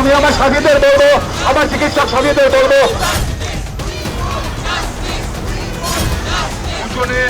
আমি আমার সাথীদের বলবো, আমার চিকিৎসক সাথীদের বলবো, দুজনে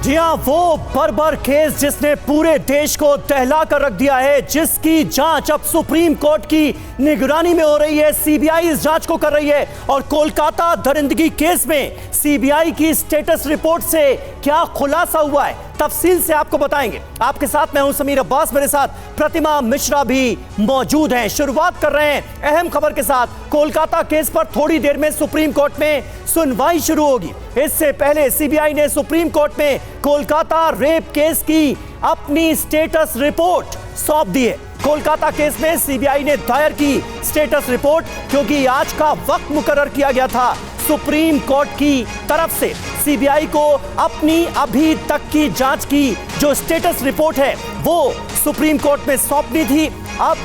जी हाँ, वो बर्बर केस जिसने पूरे देश को दहला कर रख दिया है, जिसकी जांच अब सुप्रीम कोर्ट की निगरानी में हो रही है, सीबीआई इस जांच को कर रही है। और कोलकाता दरिंदगी केस में सीबीआई की स्टेटस रिपोर्ट से क्या खुलासा हुआ है, तफसील से आपको बताएंगे। आपके साथ मैं हूं समीर अब्बास, मेरे साथ प्रतिमा मिश्रा भी मौजूद हैं। शुरुआत कर रहे हैं अहम खबर के साथ। कोलकाता केस पर थोड़ी देर में सुप्रीम कोर्ट में सुनवाई शुरू होगी। इससे पहले सीबीआई ने सुप्रीम कोर्ट में कोलकाता रेप केस की अपनी स्टेटस रिपोर्ट सौंप दी है। कोलकाता केस में सीबीआई ने दायर की स्टेटस रिपोर्ट, क्योंकि आज का वक्त मुकर्रर किया गया था सुप्रीम कोर्ट की तरफ से। सीबीआई को अपनी अभी तक की जांच की जो स्टेटस रिपोर्ट है वो सुप्रीम कोर्ट में सौंपनी थी। अब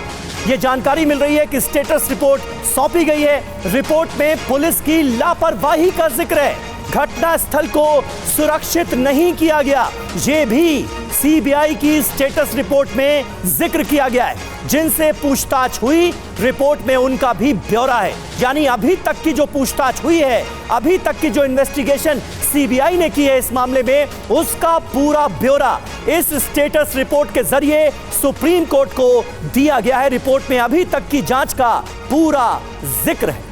ये जानकारी मिल रही है कि स्टेटस रिपोर्ट सौंपी गई है। रिपोर्ट में पुलिस की लापरवाही का जिक्र है, घटना स्थल को सुरक्षित नहीं किया गया, ये भी सीबीआई की स्टेटस रिपोर्ट में जिक्र किया गया है। जिनसे पूछताछ हुई, रिपोर्ट में उनका भी ब्यौरा है। यानी अभी तक की जो पूछताछ हुई है, अभी तक की जो इन्वेस्टिगेशन सीबीआई ने की है इस मामले में, उसका पूरा ब्यौरा इस स्टेटस रिपोर्ट के जरिए सुप्रीम कोर्ट को दिया गया है। रिपोर्ट में अभी तक की जांच का पूरा जिक्र है।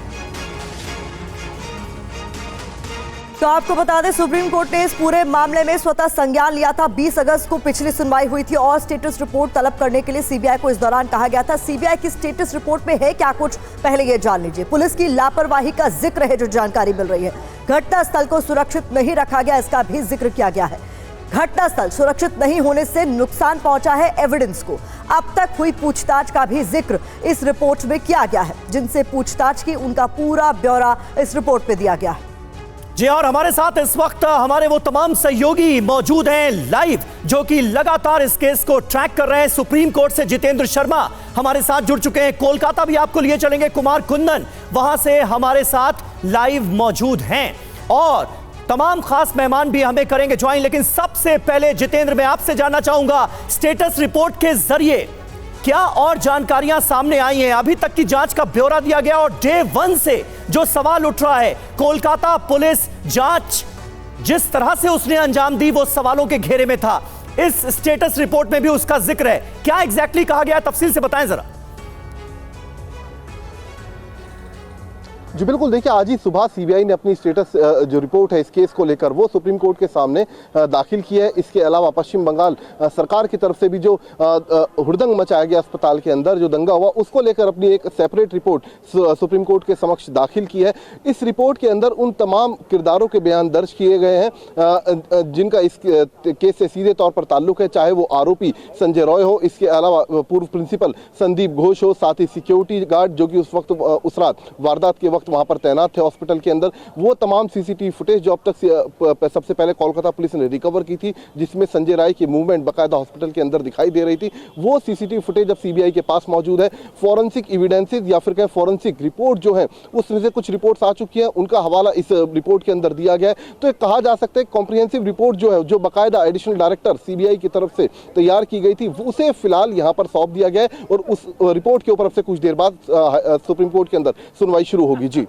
तो आपको बता दें, सुप्रीम कोर्ट ने इस पूरे मामले में स्वतः संज्ञान लिया था। 20 अगस्त को पिछली सुनवाई हुई थी और स्टेटस रिपोर्ट तलब करने के लिए सीबीआई को इस दौरान कहा गया था। सीबीआई की स्टेटस रिपोर्ट में है क्या कुछ, पहले ये जान लीजिए। पुलिस की लापरवाही का जिक्र है जो जानकारी मिल रही है। घटना स्थल को सुरक्षित नहीं रखा गया, इसका भी जिक्र किया गया है। घटना स्थल सुरक्षित नहीं होने से नुकसान पहुंचा है एविडेंस को। अब तक हुई पूछताछ का भी जिक्र इस रिपोर्ट में किया गया है। जिनसे पूछताछ की उनका पूरा ब्यौरा इस रिपोर्ट में दिया गया है। जी, और हमारे साथ इस वक्त हमारे वो तमाम सहयोगी मौजूद हैं लाइव, जो कि लगातार इस केस को ट्रैक कर रहे हैं। सुप्रीम कोर्ट से जितेंद्र शर्मा हमारे साथ जुड़ चुके हैं। कोलकाता भी आपको लिए चलेंगे, कुमार कुंदन वहां से हमारे साथ लाइव मौजूद हैं, और तमाम खास मेहमान भी हमें करेंगे ज्वाइन। लेकिन सबसे पहले जितेंद्र, मैं आपसे जानना चाहूंगा, स्टेटस रिपोर्ट के जरिए क्या और जानकारियां सामने आई हैं? अभी तक की जांच का ब्यौरा दिया गया, और डे 1 से जो सवाल उठ रहा है, कोलकाता पुलिस जांच जिस तरह से उसने अंजाम दी वो सवालों के घेरे में था। इस स्टेटस रिपोर्ट में भी उसका जिक्र है। क्या एग्जैक्टली कहा गया है, तफसील से बताएं जरा। जी बिल्कुल, देखिए आज ही सुबह सीबीआई ने अपनी स्टेटस जो रिपोर्ट है इस केस को लेकर वो सुप्रीम कोर्ट के सामने दाखिल की है। इसके अलावा पश्चिम बंगाल सरकार की तरफ से भी जो हुड़दंग मचाया गया अस्पताल के अंदर, जो दंगा हुआ, उसको लेकर अपनी एक सेपरेट रिपोर्ट सुप्रीम कोर्ट के समक्ष दाखिल की है। इस रिपोर्ट के अंदर उन तमाम किरदारों के बयान दर्ज किए गए हैं जिनका इस केस से सीधे तौर पर ताल्लुक है, चाहे वो आरोपी संजय रॉय हो, इसके अलावा पूर्व प्रिंसिपल संदीप घोष हो, साथ ही सिक्योरिटी गार्ड जो कि उस वक्त उस रात वारदात के वक्त वहां पर तैनात थे हॉस्पिटल के अंदर, वो तमाम सीसीटीवी फुटेज जो अब तक सबसे पहले कोलकाता पुलिस ने रिकवर की थी, जिसमें संजय राय की मूवमेंट बकायदा हॉस्पिटल के अंदर दिखाई दे रही थी, वो सीसीटीवी फुटेज अब सीबीआई के पास मौजूद है। फॉरेंसिक एविडेंसेस या फिर कहें फॉरेंसिक रिपोर्ट जो है, उसमें से कुछ रिपोर्ट्स आ चुकी है, उनका हवाला इस रिपोर्ट के अंदर दिया गया है। तो एक कहा जा सकता है कॉम्प्रिहेंसिव रिपोर्ट जो है, जो बकायदा एडिशनल डायरेक्टर सीबीआई की तरफ से तैयार की गई थी, उसे फिलहाल यहाँ पर सौंप दिया गया है, और उस रिपोर्ट के ऊपर अब से कुछ देर बाद सुप्रीम कोर्ट के अंदर सुनवाई शुरू होगी। जी